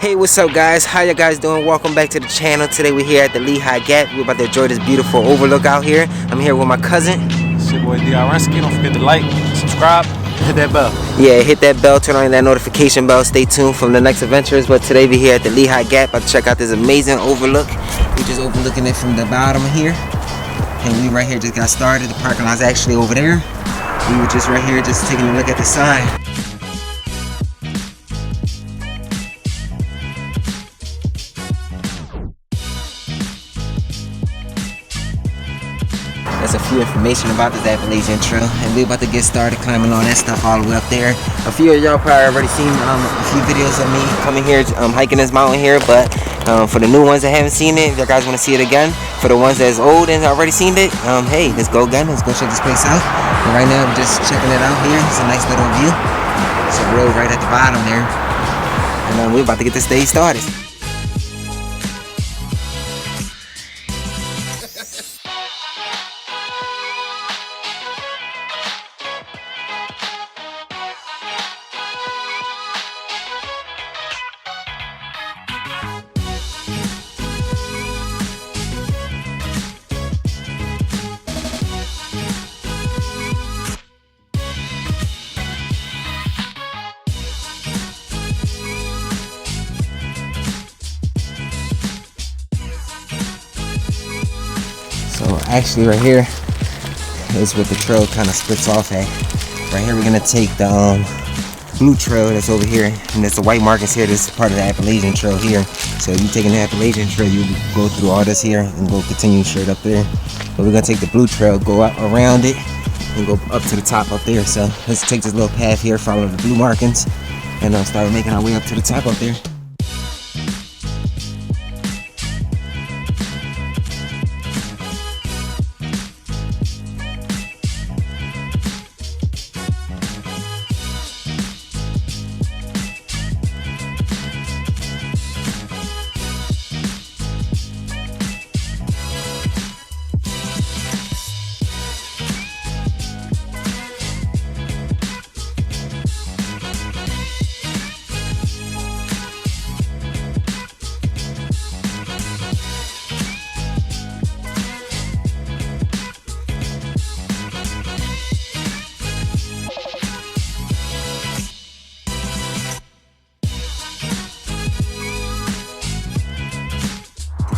Hey, what's up guys? How you guys doing? Welcome back to the channel. Today we're here at the Lehigh Gap. We're about to enjoy this beautiful overlook out here. I'm here with my cousin. It's your boy DABEAST. Don't forget to like, subscribe, hit that bell. Yeah, hit that bell, turn on that notification bell. Stay tuned for the next adventures. But today we're here at the Lehigh Gap. About to check out this amazing overlook. We're just overlooking it from the bottom here. And we right here just got started. The parking lot's actually over there. We were just right here just taking a look at the sign. That's a few information about this Appalachian Trail, and we're about to get started climbing all that stuff all the way up there. A few of y'all probably already seen a few videos of me coming here, hiking this mountain here, but for the new ones that haven't seen it, if you guys want to see it again, for the ones that's old and already seen it, hey, let's go again, let's go check this place out. And right now, we're just checking it out here. It's a nice little view. It's a road right at the bottom there, and we're about to get this day started. So actually right here is what the trail kind of splits off at. Right here we're gonna take the blue trail that's over here, and there's the white markings here. This is part of the Appalachian Trail here. So if you're taking the Appalachian Trail, you go through all this here and go continue straight up there. But we're gonna take the blue trail, go out around it, and go up to the top up there. So let's take this little path here, follow the blue markings, and start making our way up to the top up there.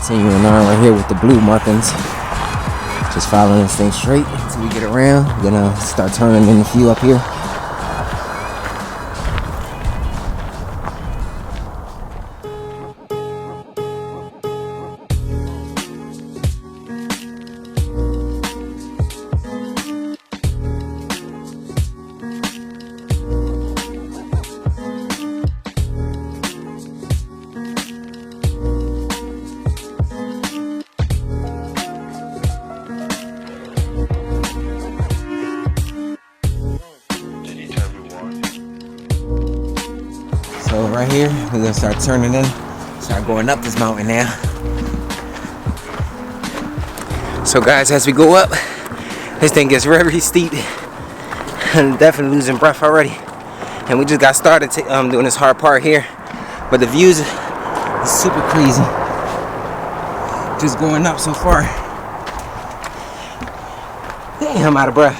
Continuing on right here with the blue markings. Just following this thing straight until we get around. We're gonna start turning in a few up here. So right here, we're gonna start turning in, start going up this mountain now. So guys, as we go up, this thing gets very steep. I'm definitely losing breath already. And we just got started doing this hard part here. But the views is super crazy. Just going up so far. Dang, I'm out of breath.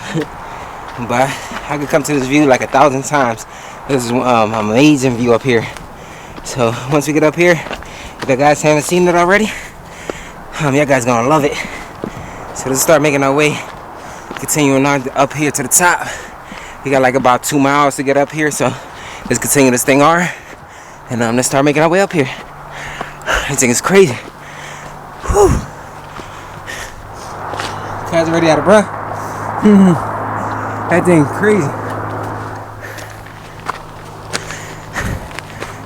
But I could come to this view like 1,000 times. This is an amazing view up here. So once we get up here, if you guys haven't seen it already, you guys gonna love it. So let's start making our way, continuing on up here to the top. We got like about 2 miles to get up here, so let's continue this thing on, and let's start making our way up here. This thing is crazy. Whew. Guys already out of breath. That thing crazy.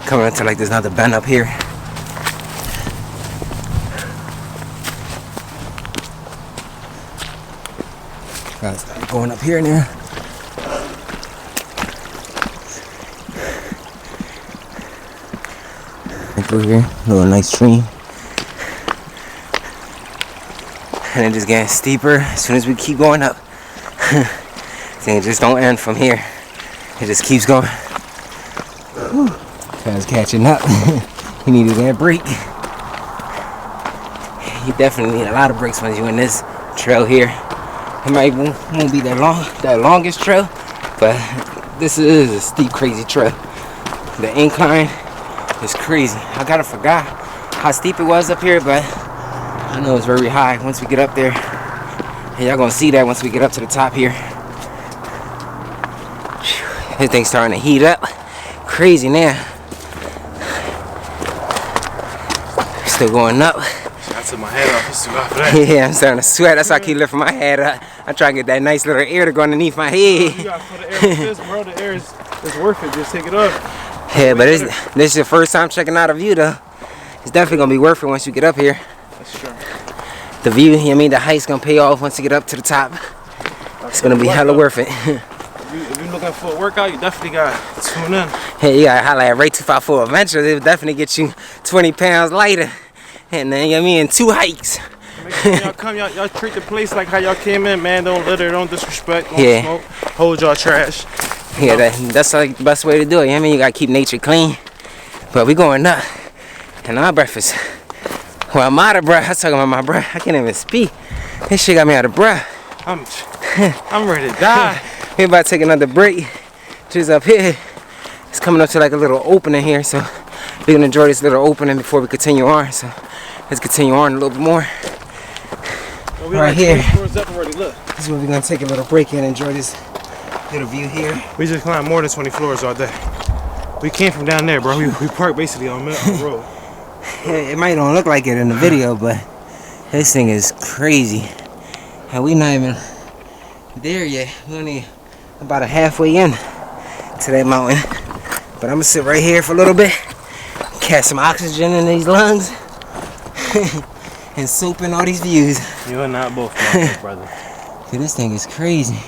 Coming into like there's another bend up here. Gotta start going up here now. Through here, a little nice stream. And it just getting steeper as soon as we keep going up. It just don't end from here. It just keeps going. Whew. Guys catching up. You needed that break. You definitely need a lot of breaks when you're in this trail here. It might won't be the longest trail, but this is a steep, crazy trail. The incline is crazy. I kinda forgot how steep it was up here, but I know it's very high once we get up there. And y'all gonna see that once we get up to the top here. Everything's starting to heat up. Crazy now. Still going up. I took my head off. It's too hot for that. Yeah, I'm starting to sweat. That's why I keep lifting my head up. I'm trying to get that nice little air to go underneath my head. You gotta put the air with this, bro. The air is worth it. Just take it off. Yeah, but this is your first time checking out a view, though. It's definitely gonna be worth it once you get up here. That's true. The view, you know what I mean, the height's gonna pay off once you get up to the top. It's gonna be hella worth it. If you're looking for a workout, you definitely gotta tune in. Hey, you gotta holla at Ray 254 Adventures. It'll definitely get you 20 pounds lighter. And then, you know what I mean, 2 hikes. Make sure y'all come, y'all treat the place like how y'all came in, man. Don't litter, don't disrespect, don't smoke, hold y'all trash. Yeah, that's like the best way to do it. You know what I mean? You gotta keep nature clean. But we going up. And our breakfast. Well, I'm out of breath. I was talking about my breath. I can't even speak. This shit got me out of breath. I'm ready to die. We about to take another break. Just up here. It's coming up to like a little opening here, so we're gonna enjoy this little opening before we continue on. So let's continue on a little bit more. Well, right here. This is where we're gonna take a little break and enjoy this little view here. We just climbed more than 20 floors all day. We came from down there, bro. We parked basically on the road. It might not look like it in the video, but this thing is crazy. And we're not even there yet. We're only about halfway in to that mountain. But I'm gonna sit right here for a little bit, catch some oxygen in these lungs, and soak in all these views. You and I both, brother. Dude, this thing is crazy.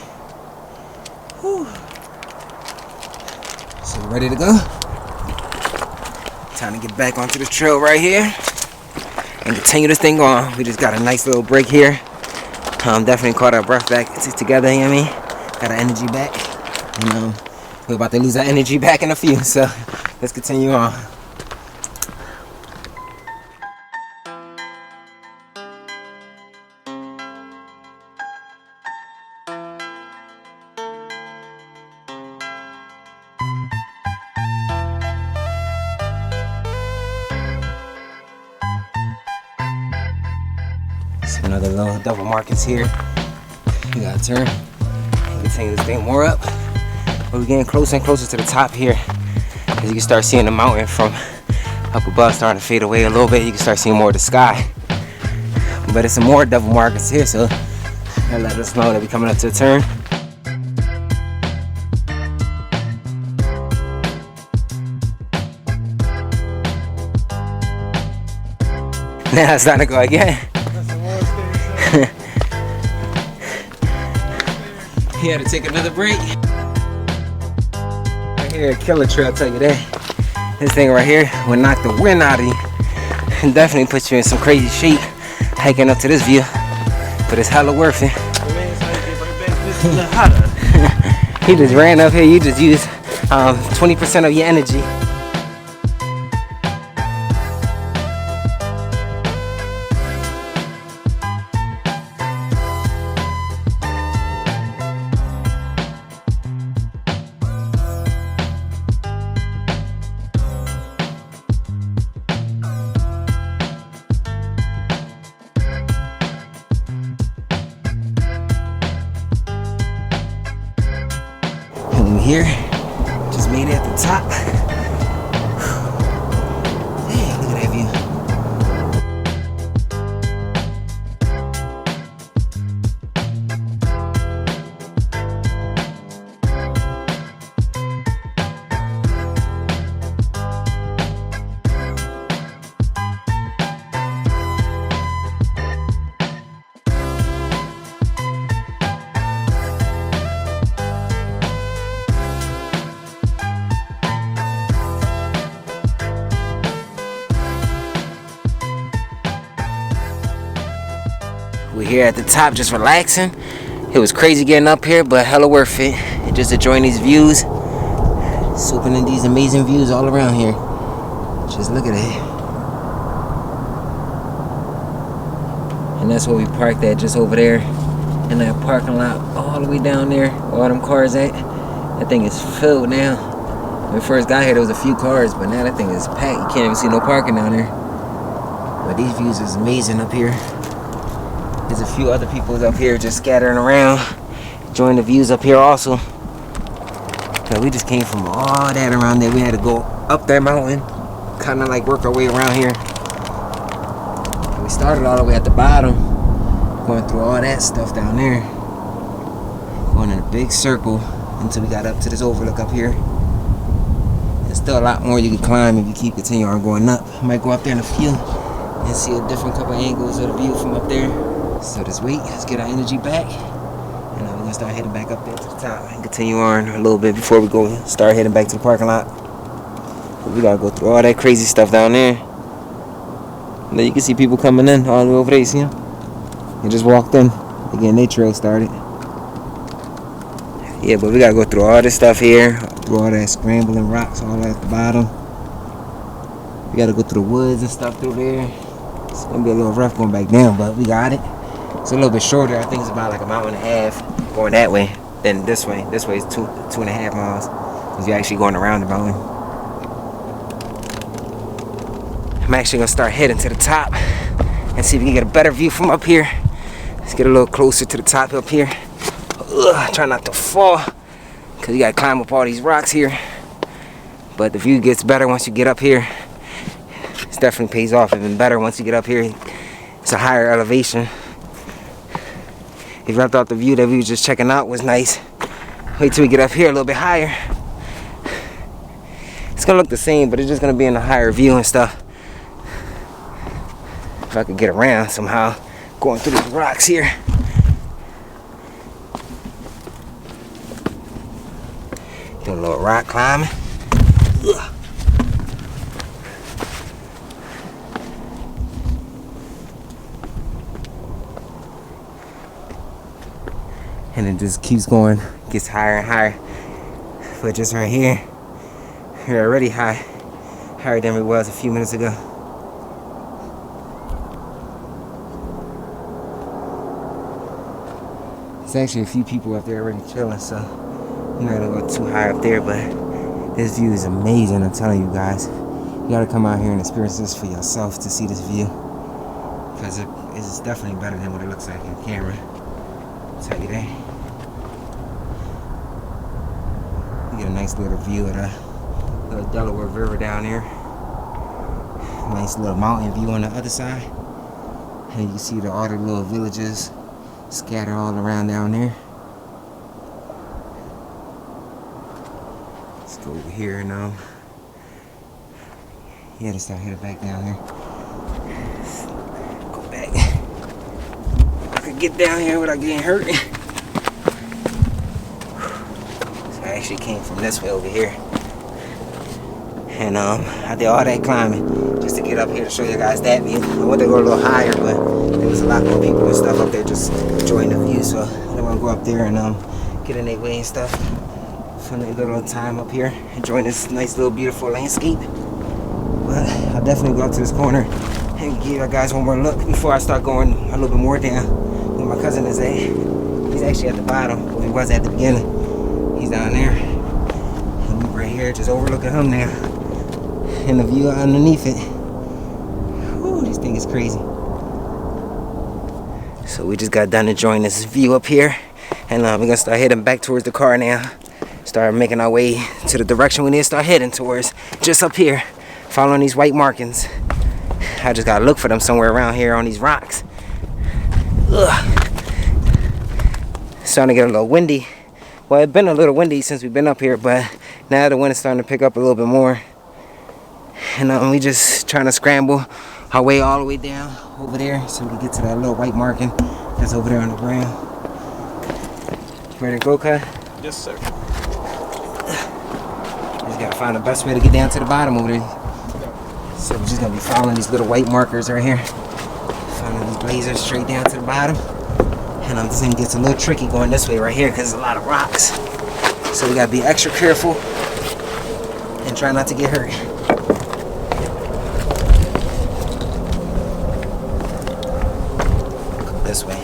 Whew. So ready to go? Time to get back onto the trail right here and continue this thing on. We just got a nice little break here. Definitely caught our breath back together, you know what I mean? Got our energy back. We're about to lose our energy back in a few, so let's continue on. Another little double markers here. You gotta turn and continue this thing more up. But we're getting closer and closer to the top here. As you can start seeing the mountain from up above starting to fade away a little bit. You can start seeing more of the sky. But it's some more double markers here, so that let us know that we're coming up to the turn. Now it's starting to go again. He had to take another break. Right here, killer trail, I'll tell you that. This thing right here will knock the wind out of you and definitely put you in some crazy shape hiking up to this view. But it's hella worth it. He just ran up here. You just used 20% of your energy. Here, just made it at the top. Damn, look at that view. We're here at the top just relaxing. It was crazy getting up here, but hella worth it. Just enjoying these views. Soaking in these amazing views all around here. Just look at it. And that's where we parked at, just over there in that parking lot, all the way down there, all them cars at. That thing is filled now. When we first got here, there was a few cars, but now that thing is packed. You can't even see no parking down there. But these views is amazing up here. There's a few other people up here just scattering around, enjoying the views up here also. Cause we just came from all that around there. We had to go up that mountain, kind of like work our way around here. And we started all the way at the bottom, going through all that stuff down there, going in a big circle until we got up to this overlook up here. There's still a lot more you can climb if you keep continuing on going up. I might go up there in a few and see a different couple angles of the view from up there. So just wait, let's get our energy back. And we're gonna start heading back up there to the top and continue on a little bit before we go start heading back to the parking lot. But we gotta go through all that crazy stuff down there. And then you can see people coming in all the way over there, you see them? They just walked in, they getting their trail started. Yeah, but we gotta go through all this stuff here, through all that scrambling rocks, all that at the bottom. We gotta go through the woods and stuff through there. It's gonna be a little rough going back down, but we got it. It's a little bit shorter. I think it's about like a mile and a half going that way than this way. This way is 2.5 miles because you're actually going around the mountain. I'm actually gonna start heading to the top and see if we can get a better view from up here. Let's get a little closer to the top up here. Try not to fall because you gotta climb up all these rocks here. But the view gets better once you get up here. It definitely pays off even better once you get up here. It's a higher elevation. If I thought the view that we were just checking out was nice, wait till we get up here a little bit higher. It's gonna look the same, but it's just gonna be in a higher view and stuff. If I could get around somehow, going through these rocks here. Doing a little rock climbing. Ugh. And it just keeps going, gets higher and higher. But just right here, we're already high, higher than we was a few minutes ago. There's actually a few people up there already chilling, so I'm not gonna go too high up there, but this view is amazing, I'm telling you guys. You gotta come out here and experience this for yourself to see this view. Because it is definitely better than what it looks like in camera. I'll tell you that. You get a nice little view of the Delaware River down there. Nice little mountain view on the other side. And you can see all the little villages scattered all around down there. Let's go over here and yeah, let's start heading back down here. Go back. I could get down here without getting hurt. So I actually came from this way over here. And I did all that climbing just to get up here to show you guys that view. I wanted to go a little higher, but there was a lot more people and stuff up there just enjoying the view. So I didn't want to go up there and get in their way and stuff. Spend a little time up here, enjoying this nice little beautiful landscape. But I'll definitely go up to this corner and give you guys one more look before I start going a little bit more down. Where my cousin is at. He's actually at the bottom. Well, he was at the beginning. He's down there. And we right here just overlooking him now. And the view underneath it. Whew, this thing is crazy. So we just got done enjoying this view up here. And we're gonna start heading back towards the car now. Start making our way to the direction we need to start heading towards. Just up here, following these white markings. I just gotta look for them somewhere around here on these rocks. Ugh. It's starting to get a little windy. Well, it's been a little windy since we've been up here, but now the wind is starting to pick up a little bit more. And we just trying to scramble our way all the way down over there so we can get to that little white marking that's over there on the ground. Ready to go, Kai? Yes, sir. Just gotta find the best way to get down to the bottom over there. So we're just gonna be following these little white markers right here. Following these blazers straight down to the bottom. And this thing gets a little tricky going this way right here because there's a lot of rocks. So we gotta be extra careful and try not to get hurt. this way.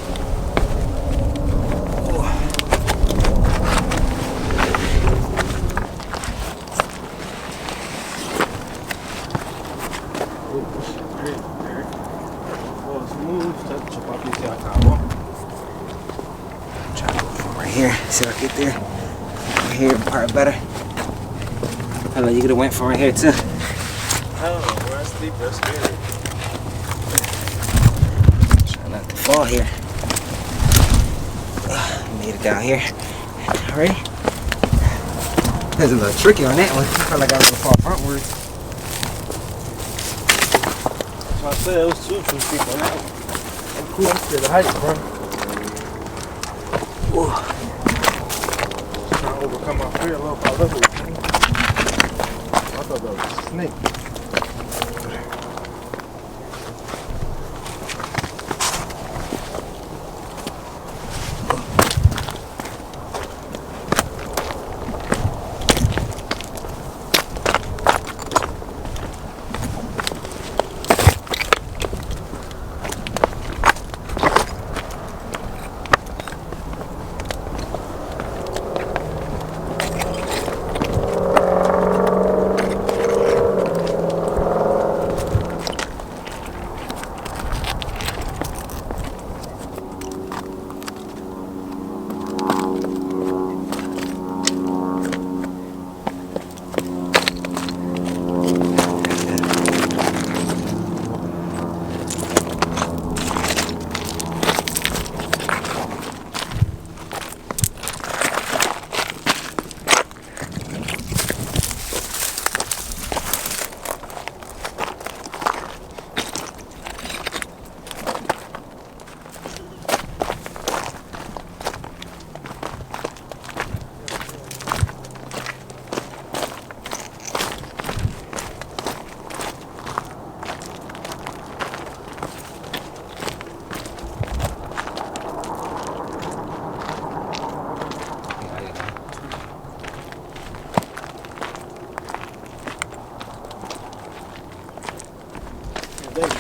Try to go from right here. See if I get there. Right here, part better. I know you could have went from right here too. I don't know, bro. That's deep. That's scary. Try not to fall here. Made it down here. Alright. That's a little tricky on that one. I felt like I was gonna fall frontwards. So I said it was 2 feet on that one. I'm cool. I'm scared of heights, bro. Ooh. Trying to overcome my fear a little bit. I thought that was a snake.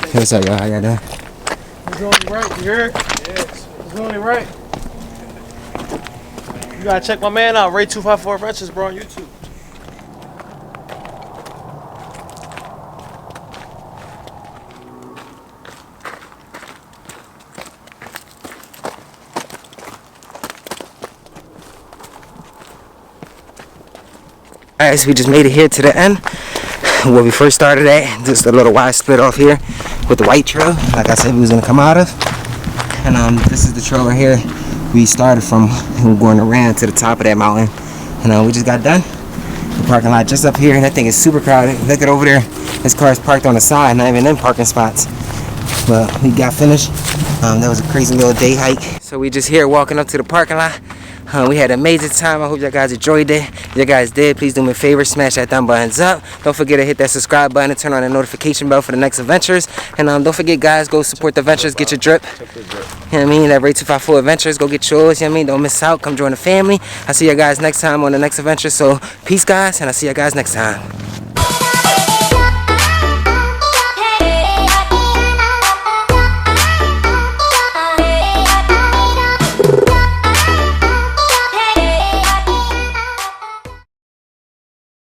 Hey, what's up, y'all? How y'all doing? It's only right, you heard? Yes. It's only right. You gotta check my man out, Ray254 Adventures, bro, on YouTube. Alright, so we just made it here to the end where we first started at. Just a little wide split off here with the white trail, like I said we was gonna come out of. And this is the trail right here we started from. We're going around to the top of that mountain. And we just got done. The parking lot just up here, and that thing is super crowded. Look at over there. This car is parked on the side, not even in parking spots. But we got finished. That was a crazy little day hike. So we just here walking up to the parking lot. We had an amazing time. I hope y'all guys enjoyed it. If you guys did, please do me a favor, smash that thumb buttons up. Don't forget to hit that subscribe button and turn on the notification bell for the next adventures. And don't forget, guys, go support the adventures. Get your drip. You know what I mean? That Ray254 Adventures. Go get yours. You know what I mean? Don't miss out. Come join the family. I'll see you guys next time on the next adventure. So peace, guys, and I'll see you guys next time.